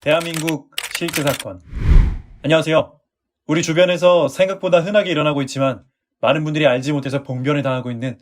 대한민국 실제 사건. 안녕하세요. 우리 주변에서 생각보다 흔하게 일어나고 있지만 많은 분들이 알지 못해서 봉변을 당하고 있는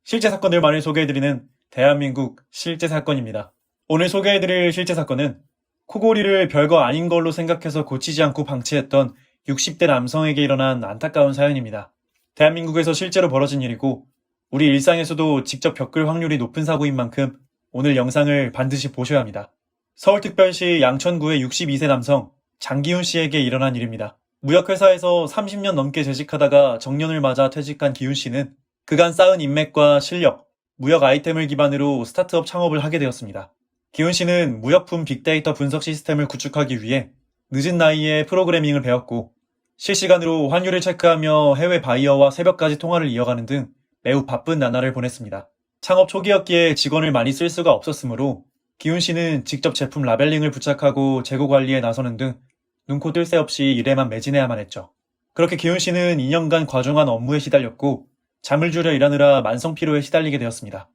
실제 사건들만을 소개해드리는 대한민국 실제 사건입니다. 오늘 소개해드릴 실제 사건은 코골이를 별거 아닌 걸로 생각해서 고치지 않고 방치했던 60대 남성에게 일어난 안타까운 사연입니다. 대한민국에서 실제로 벌어진 일이고 우리 일상에서도 직접 겪을 확률이 높은 사고인 만큼 오늘 영상을 반드시 보셔야 합니다. 서울특별시 양천구의 62세 남성 장기훈 씨에게 일어난 일입니다. 무역회사에서 30년 넘게 재직하다가 정년을 맞아 퇴직한 기훈 씨는 그간 쌓은 인맥과 실력, 무역 아이템을 기반으로 스타트업 창업을 하게 되었습니다. 기훈 씨는 무역품 빅데이터 분석 시스템을 구축하기 위해 늦은 나이에 프로그래밍을 배웠고 실시간으로 환율을 체크하며 해외 바이어와 새벽까지 통화를 이어가는 등 매우 바쁜 나날을 보냈습니다. 창업 초기였기에 직원을 많이 쓸 수가 없었으므로 기훈 씨는 직접 제품 라벨링을 부착하고 재고 관리에 나서는 등 눈코 뜰 새 없이 일에만 매진해야만 했죠. 그렇게 기훈 씨는 2년간 과중한 업무에 시달렸고 잠을 줄여 일하느라 만성 피로에 시달리게 되었습니다.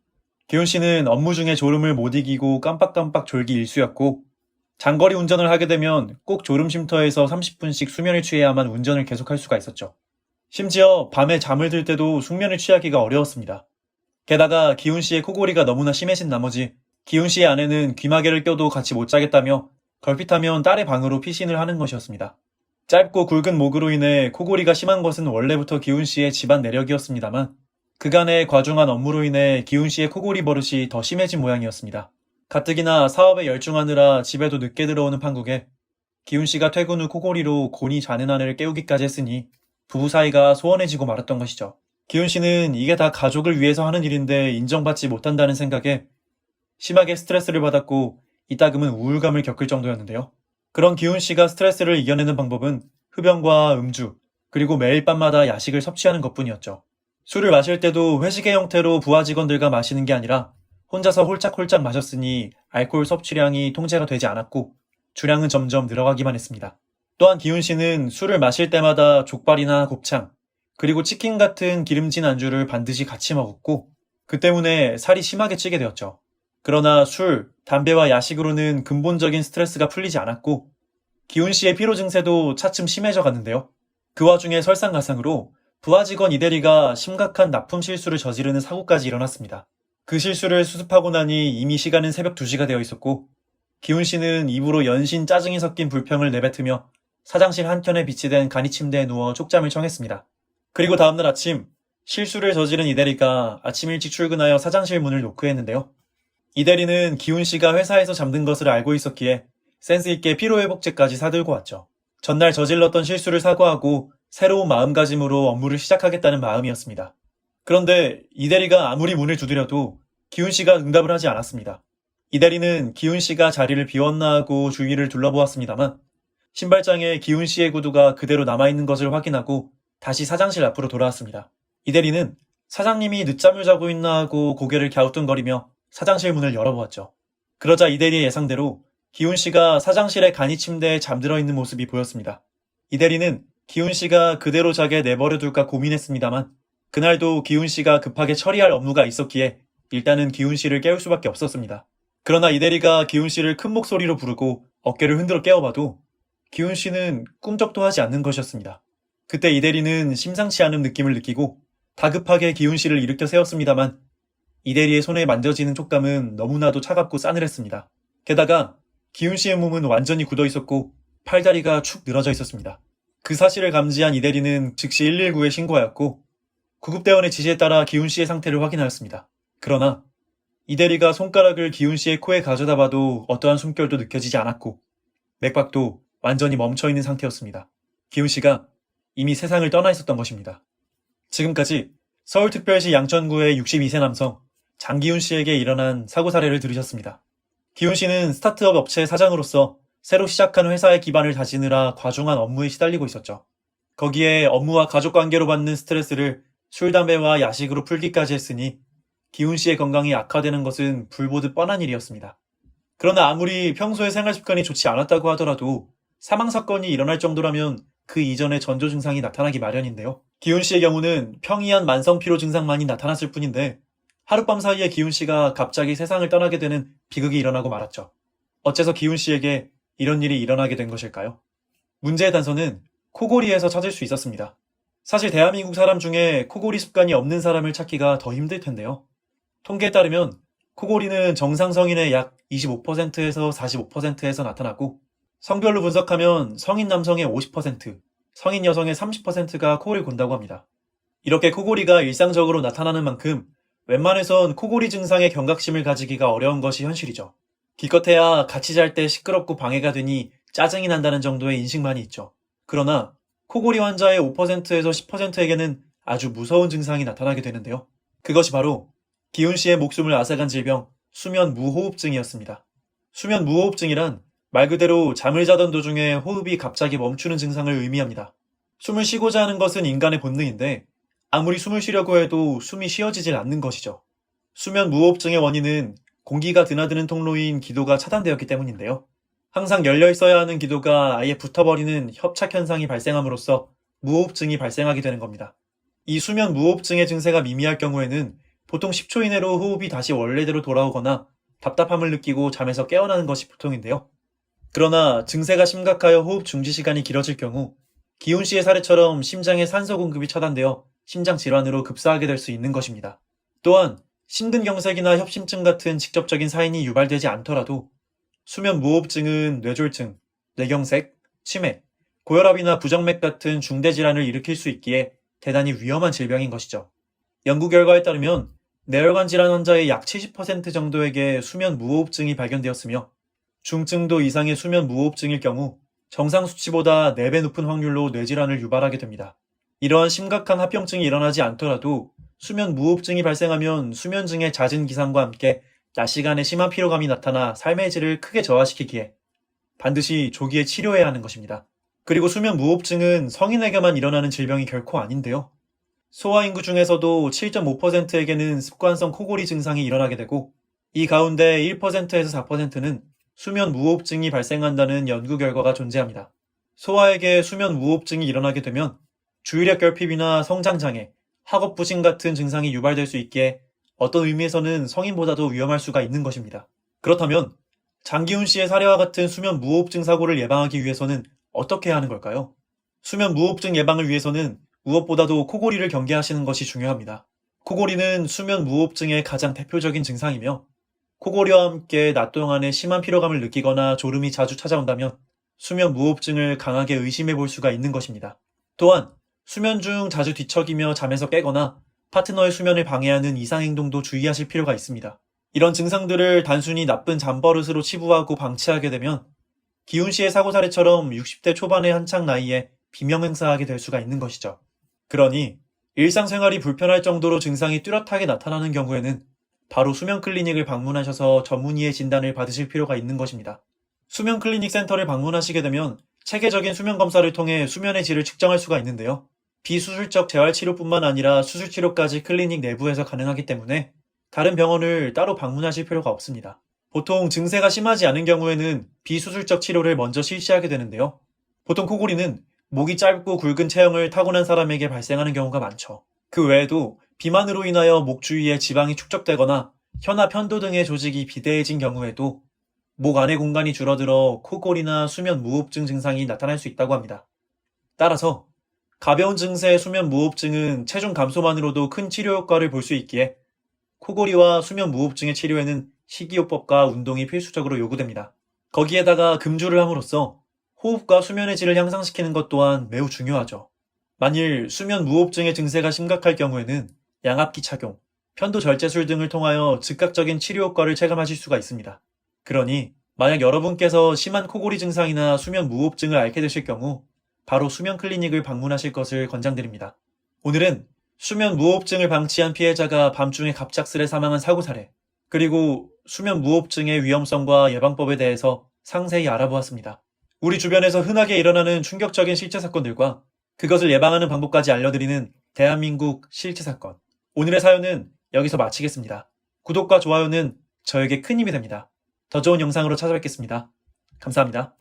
기훈 씨는 업무 중에 졸음을 못 이기고 깜빡깜빡 졸기 일쑤였고 장거리 운전을 하게 되면 꼭 졸음 쉼터에서 30분씩 수면을 취해야만 운전을 계속할 수가 있었죠. 심지어 밤에 잠을 들 때도 숙면을 취하기가 어려웠습니다. 게다가 기훈 씨의 코골이가 너무나 심해진 나머지 기훈 씨의 아내는 귀마개를 껴도 같이 못 자겠다며 걸핏하면 딸의 방으로 피신을 하는 것이었습니다. 짧고 굵은 목으로 인해 코골이가 심한 것은 원래부터 기훈 씨의 집안 내력이었습니다만 그간의 과중한 업무로 인해 기훈 씨의 코골이 버릇이 더 심해진 모양이었습니다. 가뜩이나 사업에 열중하느라 집에도 늦게 들어오는 판국에 기훈 씨가 퇴근 후 코골이로 곤히 자는 아내를 깨우기까지 했으니 부부 사이가 소원해지고 말았던 것이죠. 기훈 씨는 이게 다 가족을 위해서 하는 일인데 인정받지 못한다는 생각에 심하게 스트레스를 받았고 이따금은 우울감을 겪을 정도였는데요. 그런 기훈 씨가 스트레스를 이겨내는 방법은 흡연과 음주, 그리고 매일 밤마다 야식을 섭취하는 것뿐이었죠. 술을 마실 때도 회식의 형태로 부하 직원들과 마시는 게 아니라 혼자서 홀짝홀짝 마셨으니 알코올 섭취량이 통제가 되지 않았고 주량은 점점 늘어가기만 했습니다. 또한 기훈 씨는 술을 마실 때마다 족발이나 곱창, 그리고 치킨 같은 기름진 안주를 반드시 같이 먹었고 그 때문에 살이 심하게 찌게 되었죠. 그러나 술, 담배와 야식으로는 근본적인 스트레스가 풀리지 않았고 기훈 씨의 피로 증세도 차츰 심해져 갔는데요. 그 와중에 설상가상으로 부하 직원 이대리가 심각한 납품 실수를 저지르는 사고까지 일어났습니다. 그 실수를 수습하고 나니 이미 시간은 새벽 2시가 되어 있었고 기훈 씨는 입으로 연신 짜증이 섞인 불평을 내뱉으며 사장실 한켠에 비치된 간이 침대에 누워 쪽잠을 청했습니다. 그리고 다음날 아침 실수를 저지른 이대리가 아침 일찍 출근하여 사장실 문을 노크했는데요. 이대리는 기훈 씨가 회사에서 잠든 것을 알고 있었기에 센스있게 피로회복제까지 사들고 왔죠. 전날 저질렀던 실수를 사과하고 새로운 마음가짐으로 업무를 시작하겠다는 마음이었습니다. 그런데 이대리가 아무리 문을 두드려도 기훈 씨가 응답을 하지 않았습니다. 이대리는 기훈 씨가 자리를 비웠나 하고 주위를 둘러보았습니다만 신발장에 기훈 씨의 구두가 그대로 남아있는 것을 확인하고 다시 사장실 앞으로 돌아왔습니다. 이대리는 사장님이 늦잠을 자고 있나 하고 고개를 갸우뚱거리며 사장실 문을 열어보았죠. 그러자 이대리의 예상대로 기훈 씨가 사장실의 간이 침대에 잠들어 있는 모습이 보였습니다. 이대리는 기훈 씨가 그대로 자게 내버려둘까 고민했습니다만 그날도 기훈 씨가 급하게 처리할 업무가 있었기에 일단은 기훈 씨를 깨울 수밖에 없었습니다. 그러나 이대리가 기훈 씨를 큰 목소리로 부르고 어깨를 흔들어 깨워봐도 기훈 씨는 꿈쩍도 하지 않는 것이었습니다. 그때 이대리는 심상치 않은 느낌을 느끼고 다급하게 기훈 씨를 일으켜 세웠습니다만 이대리의 손에 만져지는 촉감은 너무나도 차갑고 싸늘했습니다. 게다가 기훈 씨의 몸은 완전히 굳어 있었고 팔다리가 축 늘어져 있었습니다. 그 사실을 감지한 이대리는 즉시 119에 신고하였고 구급대원의 지시에 따라 기훈 씨의 상태를 확인하였습니다. 그러나 이대리가 손가락을 기훈 씨의 코에 가져다 봐도 어떠한 숨결도 느껴지지 않았고 맥박도 완전히 멈춰있는 상태였습니다. 기훈 씨가 이미 세상을 떠나 있었던 것입니다. 지금까지 서울특별시 양천구의 62세 남성 장기훈 씨에게 일어난 사고 사례를 들으셨습니다. 기훈 씨는 스타트업 업체 사장으로서 새로 시작한 회사의 기반을 다지느라 과중한 업무에 시달리고 있었죠. 거기에 업무와 가족관계로 받는 스트레스를 술, 담배와 야식으로 풀기까지 했으니 기훈 씨의 건강이 악화되는 것은 불보듯 뻔한 일이었습니다. 그러나 아무리 평소의 생활 습관이 좋지 않았다고 하더라도 사망사건이 일어날 정도라면 그 이전에 전조 증상이 나타나기 마련인데요. 기훈 씨의 경우는 평이한 만성피로 증상만이 나타났을 뿐인데 하룻밤 사이에 기훈 씨가 갑자기 세상을 떠나게 되는 비극이 일어나고 말았죠. 어째서 기훈 씨에게 이런 일이 일어나게 된 것일까요? 문제의 단서는 코골이에서 찾을 수 있었습니다. 사실 대한민국 사람 중에 코골이 습관이 없는 사람을 찾기가 더 힘들 텐데요. 통계에 따르면 코골이는 정상 성인의 약 25%에서 45%에서 나타나고 성별로 분석하면 성인 남성의 50%, 성인 여성의 30%가 코를 곤다고 합니다. 이렇게 코골이가 일상적으로 나타나는 만큼 웬만해선 코골이 증상의 경각심을 가지기가 어려운 것이 현실이죠. 기껏해야 같이 잘 때 시끄럽고 방해가 되니 짜증이 난다는 정도의 인식만이 있죠. 그러나 코골이 환자의 5%에서 10%에게는 아주 무서운 증상이 나타나게 되는데요. 그것이 바로 기훈 씨의 목숨을 앗아간 질병 수면 무호흡증이었습니다. 수면 무호흡증이란 말 그대로 잠을 자던 도중에 호흡이 갑자기 멈추는 증상을 의미합니다. 숨을 쉬고자 하는 것은 인간의 본능인데 아무리 숨을 쉬려고 해도 숨이 쉬어지질 않는 것이죠. 수면 무호흡증의 원인은 공기가 드나드는 통로인 기도가 차단되었기 때문인데요. 항상 열려 있어야 하는 기도가 아예 붙어버리는 협착 현상이 발생함으로써 무호흡증이 발생하게 되는 겁니다. 이 수면 무호흡증의 증세가 미미할 경우에는 보통 10초 이내로 호흡이 다시 원래대로 돌아오거나 답답함을 느끼고 잠에서 깨어나는 것이 보통인데요. 그러나 증세가 심각하여 호흡 중지 시간이 길어질 경우 기훈 씨의 사례처럼 심장의 산소 공급이 차단되어 심장 질환으로 급사하게 될 수 있는 것입니다. 또한 심근경색이나 협심증 같은 직접적인 사인이 유발되지 않더라도 수면 무호흡증은 뇌졸중, 뇌경색, 치매, 고혈압이나 부정맥 같은 중대 질환을 일으킬 수 있기에 대단히 위험한 질병인 것이죠. 연구 결과에 따르면 뇌혈관 질환 환자의 약 70% 정도에게 수면 무호흡증이 발견되었으며 중증도 이상의 수면 무호흡증일 경우 정상 수치보다 4배 높은 확률로 뇌질환을 유발하게 됩니다. 이러한 심각한 합병증이 일어나지 않더라도 수면 무호흡증이 발생하면 수면증의 잦은 기상과 함께 낮 시간에 심한 피로감이 나타나 삶의 질을 크게 저하시키기에 반드시 조기에 치료해야 하는 것입니다. 그리고 수면 무호흡증은 성인에게만 일어나는 질병이 결코 아닌데요. 소아 인구 중에서도 7.5%에게는 습관성 코골이 증상이 일어나게 되고 이 가운데 1%에서 4%는 수면 무호흡증이 발생한다는 연구 결과가 존재합니다. 소아에게 수면 무호흡증이 일어나게 되면 주의력 결핍이나 성장장애, 학업부심 같은 증상이 유발될 수 있기에 어떤 의미에서는 성인보다도 위험할 수가 있는 것입니다. 그렇다면 장기훈 씨의 사례와 같은 수면 무호흡증 사고를 예방하기 위해서는 어떻게 해야 하는 걸까요? 수면 무호흡증 예방을 위해서는 무엇보다도 코골이를 경계하시는 것이 중요합니다. 코골이는 수면 무호흡증의 가장 대표적인 증상이며 코골이와 함께 낮 동안에 심한 피로감을 느끼거나 졸음이 자주 찾아온다면 수면 무호흡증을 강하게 의심해 볼 수가 있는 것입니다. 또한 수면 중 자주 뒤척이며 잠에서 깨거나 파트너의 수면을 방해하는 이상행동도 주의하실 필요가 있습니다. 이런 증상들을 단순히 나쁜 잠버릇으로 치부하고 방치하게 되면 기훈 씨의 사고 사례처럼 60대 초반의 한창 나이에 비명 행사하게 될 수가 있는 것이죠. 그러니 일상생활이 불편할 정도로 증상이 뚜렷하게 나타나는 경우에는 바로 수면 클리닉을 방문하셔서 전문의의 진단을 받으실 필요가 있는 것입니다. 수면 클리닉 센터를 방문하시게 되면 체계적인 수면 검사를 통해 수면의 질을 측정할 수가 있는데요. 비수술적 재활치료뿐만 아니라 수술치료까지 클리닉 내부에서 가능하기 때문에 다른 병원을 따로 방문하실 필요가 없습니다. 보통 증세가 심하지 않은 경우에는 비수술적 치료를 먼저 실시하게 되는데요. 보통 코골이는 목이 짧고 굵은 체형을 타고난 사람에게 발생하는 경우가 많죠. 그 외에도 비만으로 인하여 목 주위에 지방이 축적되거나 혀나 편도 등의 조직이 비대해진 경우에도 목 안의 공간이 줄어들어 코골이나 수면 무호흡증 증상이 나타날 수 있다고 합니다. 따라서 가벼운 증세의 수면 무호흡증은 체중 감소만으로도 큰 치료 효과를 볼 수 있기에 코골이와 수면 무호흡증의 치료에는 식이요법과 운동이 필수적으로 요구됩니다. 거기에다가 금주를 함으로써 호흡과 수면의 질을 향상시키는 것 또한 매우 중요하죠. 만일 수면 무호흡증의 증세가 심각할 경우에는 양압기 착용, 편도 절제술 등을 통하여 즉각적인 치료 효과를 체감하실 수가 있습니다. 그러니 만약 여러분께서 심한 코골이 증상이나 수면 무호흡증을 앓게 되실 경우 바로 수면 클리닉을 방문하실 것을 권장드립니다. 오늘은 수면 무호흡증을 방치한 피해자가 밤중에 갑작스레 사망한 사고 사례, 그리고 수면 무호흡증의 위험성과 예방법에 대해서 상세히 알아보았습니다. 우리 주변에서 흔하게 일어나는 충격적인 실제 사건들과 그것을 예방하는 방법까지 알려드리는 대한민국 실제 사건. 오늘의 사연은 여기서 마치겠습니다. 구독과 좋아요는 저에게 큰 힘이 됩니다. 더 좋은 영상으로 찾아뵙겠습니다. 감사합니다.